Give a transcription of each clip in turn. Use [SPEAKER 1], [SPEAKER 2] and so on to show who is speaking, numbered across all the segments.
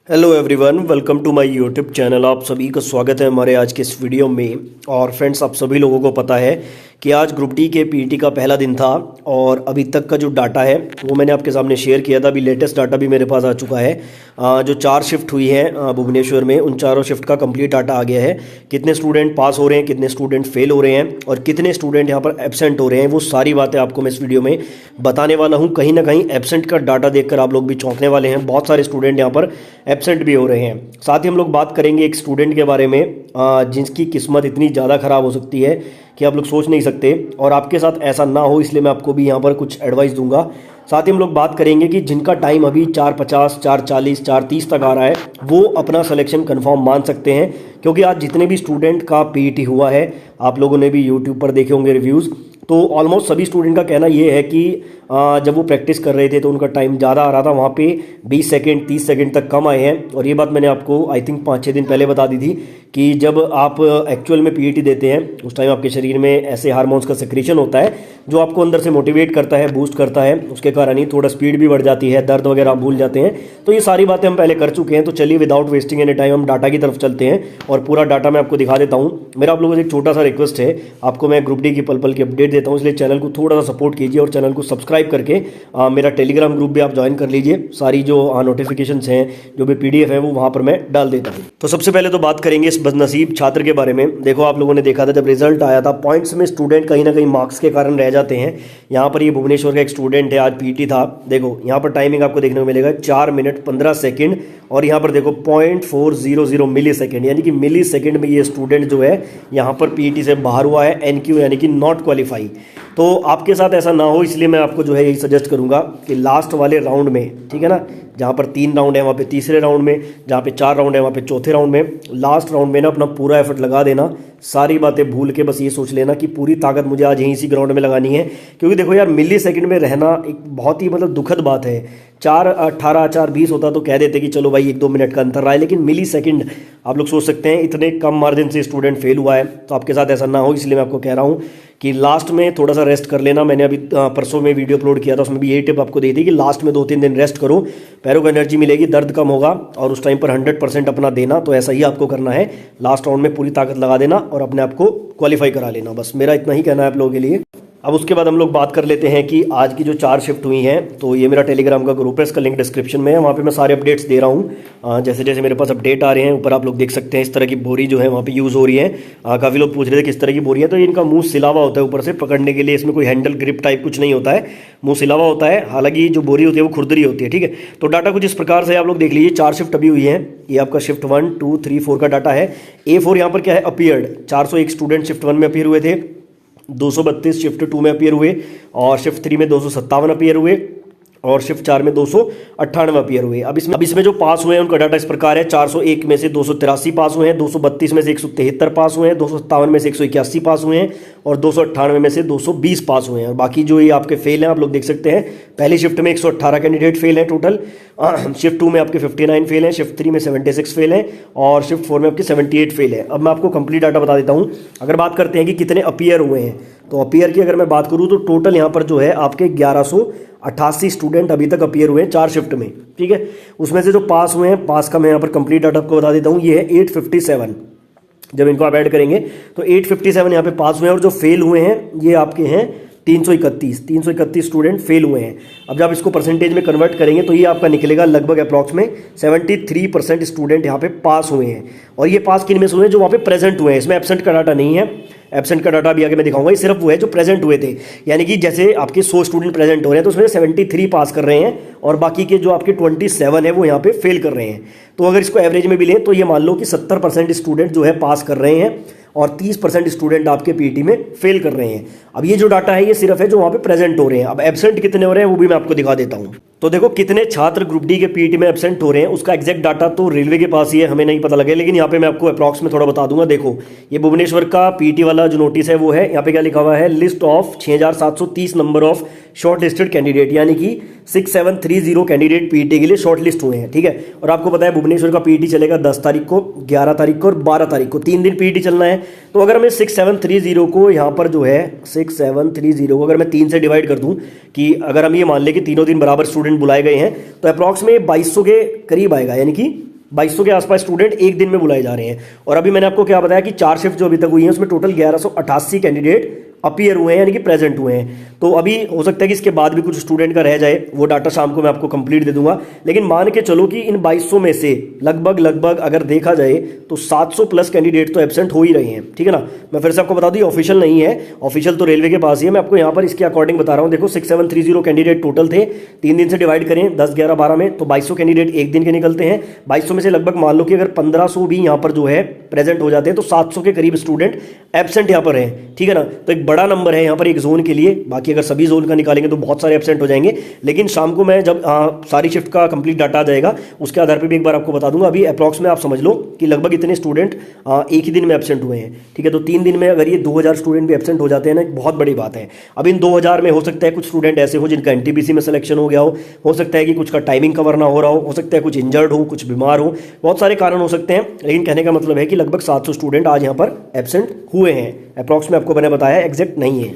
[SPEAKER 1] Hello everyone, welcome to my YouTube channel. आप सभी का स्वागत है हमारे आज के इस वीडियो में। और फ्रेंड्स, आप सभी लोगों को पता है कि आज ग्रुप डी के पीटी का पहला दिन था और अभी तक का जो डाटा है वो मैंने आपके सामने शेयर किया था। अभी लेटेस्ट डाटा भी मेरे पास आ चुका है। जो 4 शिफ्ट हुई हैं भुवनेश्वर में, उन चारों शिफ्ट का कंप्लीट डाटा आ गया है। कितने स्टूडेंट पास हो रहे हैं, कितने स्टूडेंट फेल हो रहे हैं और कितने स्टूडेंट यहाँ पर एब्सेंट हो रहे हैं, वो सारी बातें आपको मैं इस वीडियो में बताने वाला हूँ। कहीं ना कहीं एब्सेंट का डाटा देखकर आप लोग भी चौंकने वाले हैं। बहुत सारे स्टूडेंट यहाँ पर एब्सेंट भी हो रहे हैं। साथ ही हम लोग बात करेंगे एक स्टूडेंट के बारे में जिसकी किस्मत इतनी ज़्यादा ख़राब हो सकती है कि आप लोग सोच नहीं सकते, और आपके साथ ऐसा ना हो इसलिए मैं आपको भी यहाँ पर कुछ एडवाइस दूंगा। साथ ही हम लोग बात करेंगे कि जिनका टाइम अभी 4:50, 4:40, 4:30 तक आ रहा है वो अपना सिलेक्शन कंफर्म मान सकते हैं, क्योंकि आज जितने भी स्टूडेंट का पीईटी हुआ है, आप लोगों ने भी यूट्यूब पर देखे होंगे रिव्यूज़, तो ऑलमोस्ट सभी स्टूडेंट का कहना ये है कि जब वो प्रैक्टिस कर रहे थे तो उनका टाइम ज़्यादा आ रहा था, वहाँ पे 20 सेकंड 30 सेकंड तक कम आए हैं। और ये बात मैंने आपको आई थिंक 5-6 दिन पहले बता दी थी कि जब आप एक्चुअल में पीईटी देते हैं उस टाइम आपके शरीर में ऐसे हार्मोन्स का सेक्रेशन होता है जो आपको अंदर से मोटिवेट करता है, बूस्ट करता है। उसके कारण ही थोड़ा स्पीड भी बढ़ जाती है, दर्द वगैरह आप भूल जाते हैं। तो ये सारी बातें हम पहले कर चुके हैं। तो चलिए विदाउट वेस्टिंग एनी टाइम हम डाटा की तरफ चलते हैं और पूरा डाटा मैं आपको दिखा देता हूँ। मेरा आप लोगों से एक छोटा सा रिक्वेस्ट है, आपको मैं ग्रुप डी की पल पल की अपडेट देता हूँ, इसलिए चैनल को थोड़ा सा सपोर्ट कीजिए और चैनल को सब्सक्राइब करके मेरा टेलीग्राम ग्रुप भी आप ज्वाइन कर लीजिए। सारी जो नोटिफिकेशंस हैं, जो भी पीडीएफ है, वो वहाँ पर मैं डाल देता हूँ। तो सबसे पहले तो बात करेंगे इस बदनसीब छात्र के बारे में। देखो, आप लोगों ने देखा था जब रिजल्ट आया था, पॉइंट्स में स्टूडेंट कहीं ना कहीं मार्क्स के कारण रह जाते हैं। यहाँ पर ये भुवनेश्वर का एक स्टूडेंट है, आज पीटी था। देखो यहाँ पर टाइमिंग आपको देखने को मिलेगा 4 मिनट 15 सेकेंड, और यहाँ पर देखो 0.400 मिली सेकेंड, यानी कि मिली सेकेंड में ये स्टूडेंट जो है यहाँ पर पीटी से बाहर हुआ है, एनक्यू यानी कि नॉट क्वालिफाई। तो आपके साथ ऐसा ना हो इसलिए मैं आपको जो है यही सजेस्ट करूंगा कि लास्ट वाले राउंड में, ठीक है ना, जहाँ पर 3 राउंड है वहाँ पे तीसरे राउंड में, जहाँ पे 4 राउंड है वहाँ पे चौथे राउंड में, लास्ट राउंड में ना अपना पूरा एफर्ट लगा देना। सारी बातें भूल के बस ये सोच लेना कि पूरी ताकत मुझे आज यहीं इसी ग्राउंड में लगानी है। क्योंकि देखो यार, मिली सेकंड में रहना एक बहुत ही दुखद बात है। 4:18, 4:20 होता तो कह देते कि चलो भाई 1-2 मिनट का अंतर रहा है, लेकिन मिली सेकंड आप लोग सोच सकते हैं इतने कम मार्जिन से स्टूडेंट फेल हुआ है। तो आपके साथ ऐसा ना हो इसलिए मैं आपको कह रहा हूँ कि लास्ट में थोड़ा सा रेस्ट कर लेना। मैंने अभी परसों में वीडियो अपलोड किया था, उसमें भी यही टिप आपको दी थी कि लास्ट में 2-3 दिन रेस्ट करो, पैरों को एनर्जी मिलेगी, दर्द कम होगा और उस टाइम पर 100% अपना देना। तो ऐसा ही आपको करना है, लास्ट राउंड में पूरी ताकत लगा देना और अपने आप को क्वालिफाई करा लेना। बस मेरा इतना ही कहना है आप लोगों के लिए। अब उसके बाद हम लोग बात कर लेते हैं कि आज की जो 4 शिफ्ट हुई हैं, तो ये मेरा टेलीग्राम का ग्रुप है, इसका लिंक डिस्क्रिप्शन में है। वहाँ पे मैं सारे अपडेट्स दे रहा हूँ। जैसे जैसे मेरे पास अपडेट आ रहे हैं, ऊपर आप लोग देख सकते हैं इस तरह की बोरी जो है वहाँ पे यूज़ हो रही है। काफ़ी लोग पूछ रहे थे किस तरह की बोरी है, तो ये इनका मुँह सिला हुआ होता है ऊपर से पकड़ने के लिए। इसमें कोई हैंडल ग्रिप टाइप कुछ नहीं होता है, मुँह सिला हुआ होता है। हालांकि जो बोरी होती है वो खुरदरी होती है, ठीक है। तो डाटा कुछ इस प्रकार से आप लोग देख लीजिए। 4 शिफ्ट अभी हुई है। ये आपका शिफ्ट 1, 2, 3, 4 का डाटा है। A4 यहाँ पर क्या है, अपीयर्ड 401 स्टूडेंट शिफ्ट 1 में अपीयर हुए थे, 232 शिफ्ट 2 में अपीयर हुए, और शिफ्ट 3 में 257 अपीयर हुए, और शिफ्ट 4 में 298 अपीयर हुए। अब इसमें जो पास हुए हैं उनका डाटा इस प्रकार है। 401 में से 283 पास हुए हैं, 232 में से 173 पास हुए हैं, 257 में से 181 पास हुए हैं, और 298 में से 220 पास हुए हैं। और बाकी जो ये आपके फेल हैं आप लोग देख सकते हैं। पहली शिफ्ट में 118 कैंडिडेट फेल हैं टोटल। शिफ्ट 2 में आपके 59 फेल हैं, शिफ्ट 3 में 76 फेल हैं, और शिफ्ट 4 में आपके 78 फेल हैं। अब मैं आपको कंप्लीट डाटा बता देता हूँ। अगर बात करते हैं कि कितने अपीयर हुए हैं, तो अपीयर की अगर मैं बात करूँ तो टोटल यहाँ पर जो है आपके 1188 स्टूडेंट अभी तक अपीयर हुए हैं 4 शिफ्ट में, ठीक है। उसमें से जो पास हुए हैं, पास का मैं यहाँ पर कंप्लीट डाटा आपको बता देता हूँ। ये है 857। जब इनको आप ऐड करेंगे तो 857 यहाँ पे पास हुए हैं, और जो फेल हुए हैं ये आपके हैं 331 स्टूडेंट फेल हुए हैं। अब जब आप इसको परसेंटेज में कन्वर्ट करेंगे तो ये आपका निकलेगा लगभग अप्रॉक्स में 73% स्टूडेंट यहाँ पे पास हुए हैं। और ये पास किन में से हुए हैं, जो वहाँ पे प्रेजेंट हुए हैं। इसमें एब्सेंट का डाटा नहीं है, एब्सेंट का डाटा भी आगे मैं दिखाऊंगा। ये सिर्फ वो है जो प्रेजेंट हुए थे, यानी कि जैसे आपके 100 स्टूडेंट प्रेजेंट हो रहे हैं तो उसमें 73 पास कर रहे हैं, और बाकी के जो आपके 27 है वो यहाँ पे फेल कर रहे हैं। तो अगर इसको एवरेज में भी लें तो ये मान लो कि 70% स्टूडेंट जो है पास कर रहे हैं, और 30% स्टूडेंट आपके पीटी में फेल कर रहे हैं। अब ये जो डाटा है ये सिर्फ है जो वहाँ पे प्रेजेंट हो रहे हैं। अब एब्सेंट कितने हो रहे हैं वो भी मैं आपको दिखा देता हूँ। तो देखो कितने छात्र ग्रुप डी के पीटी में एब्सेंट हो रहे हैं, उसका एग्जैक्ट डाटा तो रेलवे के पास ही है, हमें नहीं पता लगे, लेकिन यहाँ पे मैं आपको अप्रॉक्स में थोड़ा बता दूंगा। देखो ये भुवनेश्वर का पीटी वाला जो नोटिस है वो है, यहाँ पे क्या लिखा हुआ है, list of 6730 number of short listed candidate, यानी कि 6730 कैंडिडेट पीटी के लिए शॉर्ट लिस्ट हुए हैं, ठीक है। और आपको पता है भुवनेश्वर का पीटी चलेगा 10 तारीख को, 11 तारीख को और 12 तारीख को, 3 दिन पीटी चलना है। तो अगर हमें 6730 को यहाँ पर जो है 6730 को अगर मैं 3 से डिवाइड कर दूं, कि अगर हम ये मान लें कि तीनों दिन बराबर स्टूडेंट बुलाए गए हैं, तो अप्रॉक्स में 2200 के करीब आएगा, यानी कि 2200 के आसपास स्टूडेंट एक दिन में बुलाए जा रहे हैं। और अभी मैंने आपको क्या बताया कि 4 शिफ्ट जो अभी तक हुई है उसमें टोटल 1188 कैंडिडेट अपीयर हुए हैं, यानी कि प्रेजेंट हुए हैं। तो अभी हो सकता है कि इसके बाद भी कुछ स्टूडेंट का रह जाए, वो डाटा शाम को मैं आपको कंप्लीट दे दूंगा। लेकिन मान के चलो कि इन 2200 में से लगभग अगर देखा जाए तो 700 प्लस कैंडिडेट तो एब्सेंट हो ही रहे हैं, ठीक है ना। मैं फिर से आपको बता दूं ऑफिशियल नहीं है, ऑफिशियल तो रेलवे के पास ही है। मैं आपको यहाँ पर इसके अकॉर्डिंग बता रहा हूँ। देखो 6730 कैंडिडेट टोटल थे, 3 दिन से डिवाइड करें 10, 11, 12 में, तो 2200 कैंडिडेट एक दिन के निकलते हैं। 2200 में से लगभग मान लो कि अगर 1500 भी यहाँ पर जो है प्रेजेंट हो जाते हैं तो 700 के करीब स्टूडेंट एब्सेंट यहाँ पर हैं, ठीक है ना। तो एक बड़ा नंबर है यहाँ पर एक जोन के लिए। बाकी अगर सभी जोन का निकालेंगे तो बहुत सारे एब्सेंट हो जाएंगे। लेकिन शाम को मैं जब सारी शिफ्ट का कंप्लीट डाटा आ जाएगा उसके आधार पर भी एक बार आपको बता दूंगा। अभी अप्रॉक्स में आप समझ लो कि लगभग इतने स्टूडेंट एक ही दिन में एब्सेंट हुए हैं, ठीक है। तो 3 दिन में अगर ये 2000 स्टूडेंट भी एब्सेंट हो जाते हैं ना, एक बहुत बड़ी बात है। अब इन 2000 में हो सकता है कुछ स्टूडेंट ऐसे हो जिनका एनटीपीसी में सिलेक्शन हो गया हो सकता है कि कुछ का टाइमिंग कवर ना हो रहा हो सकता है कुछ इंजर्ड हो, कुछ बीमार हो, बहुत सारे कारण हो सकते हैं। लेकिन कहने का मतलब है कि लगभग 700 स्टूडेंट आज यहाँ पर एब्सेंट हुए हैं। अप्रॉक्स में आपको मैंने बताया, एग्जैक्ट नहीं है।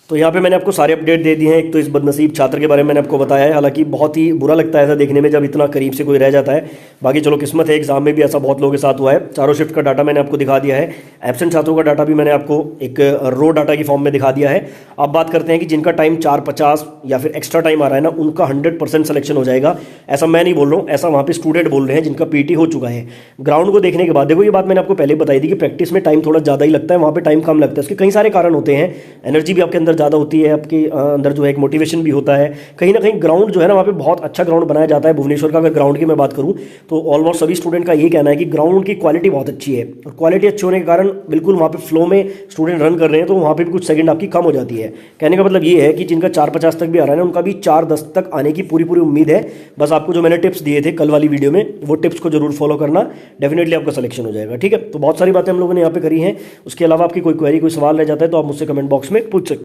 [SPEAKER 1] तो यहाँ पे मैंने आपको सारे अपडेट दे दिए हैं। एक तो इस बदनसीब छात्र के बारे में मैंने आपको बताया है, हालांकि बहुत ही बुरा लगता है ऐसा देखने में जब इतना करीब से कोई रह जाता है। बाकी चलो किस्मत है, एग्जाम में भी ऐसा बहुत लोगों के साथ हुआ है। चारों शिफ्ट का डाटा मैंने आपको दिखा दिया है, एब्सेंट छात्रों का डाटा भी मैंने आपको एक रो डाटा की फॉर्म में दिखा दिया है। अब बात करते हैं कि जिनका टाइम 4:50 या फिर एक्स्ट्रा टाइम आ रहा है ना, उनका 100% सिलेक्शन हो जाएगा। ऐसा मैं नहीं बोल रहा हूँ, ऐसा वहाँ पे स्टूडेंट बोल रहे हैं जिनका पीटी हो चुका है। ग्राउंड को देखने के बाद देखो, ये बात मैंने आपको पहले बताई थी कि प्रैक्टिस में टाइम थोड़ा ज़्यादा ही लगता है, वहाँ पे टाइम कम लगता है। उसके कई सारे कारण होते हैं, एनर्जी भी आपके अंदर ज़्यादा होती है, आपके अंदर जो है एक मोटिवेशन भी होता है। कहीं ना कहीं ग्राउंड जो है ना, वहाँ पे बहुत अच्छा ग्राउंड बनाया जाता है। भुवनेश्वर का अगर ग्राउंड की मैं बात करूँ तो ऑलमोस्ट सभी स्टूडेंट का यही कहना है कि ग्राउंड की क्वालिटी बहुत अच्छी है। और क्वालिटी अच्छी होने के कारण बिल्कुल वहाँ पे फ्लो में स्टूडेंट रन कर रहे हैं, तो वहाँ पे भी कुछ सेकंड आपकी कम हो जाती है। कहने का मतलब ये है कि जिनका 4:50 तक भी आ रहा है ना, उनका भी 4:10 तक आने की पूरी उम्मीद है। बस आपको जो मैंने टिप्स दिए थे कल वाली वीडियो में, वो टिप्स को जरूर फॉलो करना, डेफिनेटली आपका सिलेक्शन हो जाएगा, ठीक है। तो बहुत सारी बातें हम लोगों ने यहाँ पे करी हैं। उसके अलावा आपकी कोई क्वेरी, कोई सवाल रह जाता है तो आप मुझसे कमेंट बॉक्स में पूछ सकते हैं।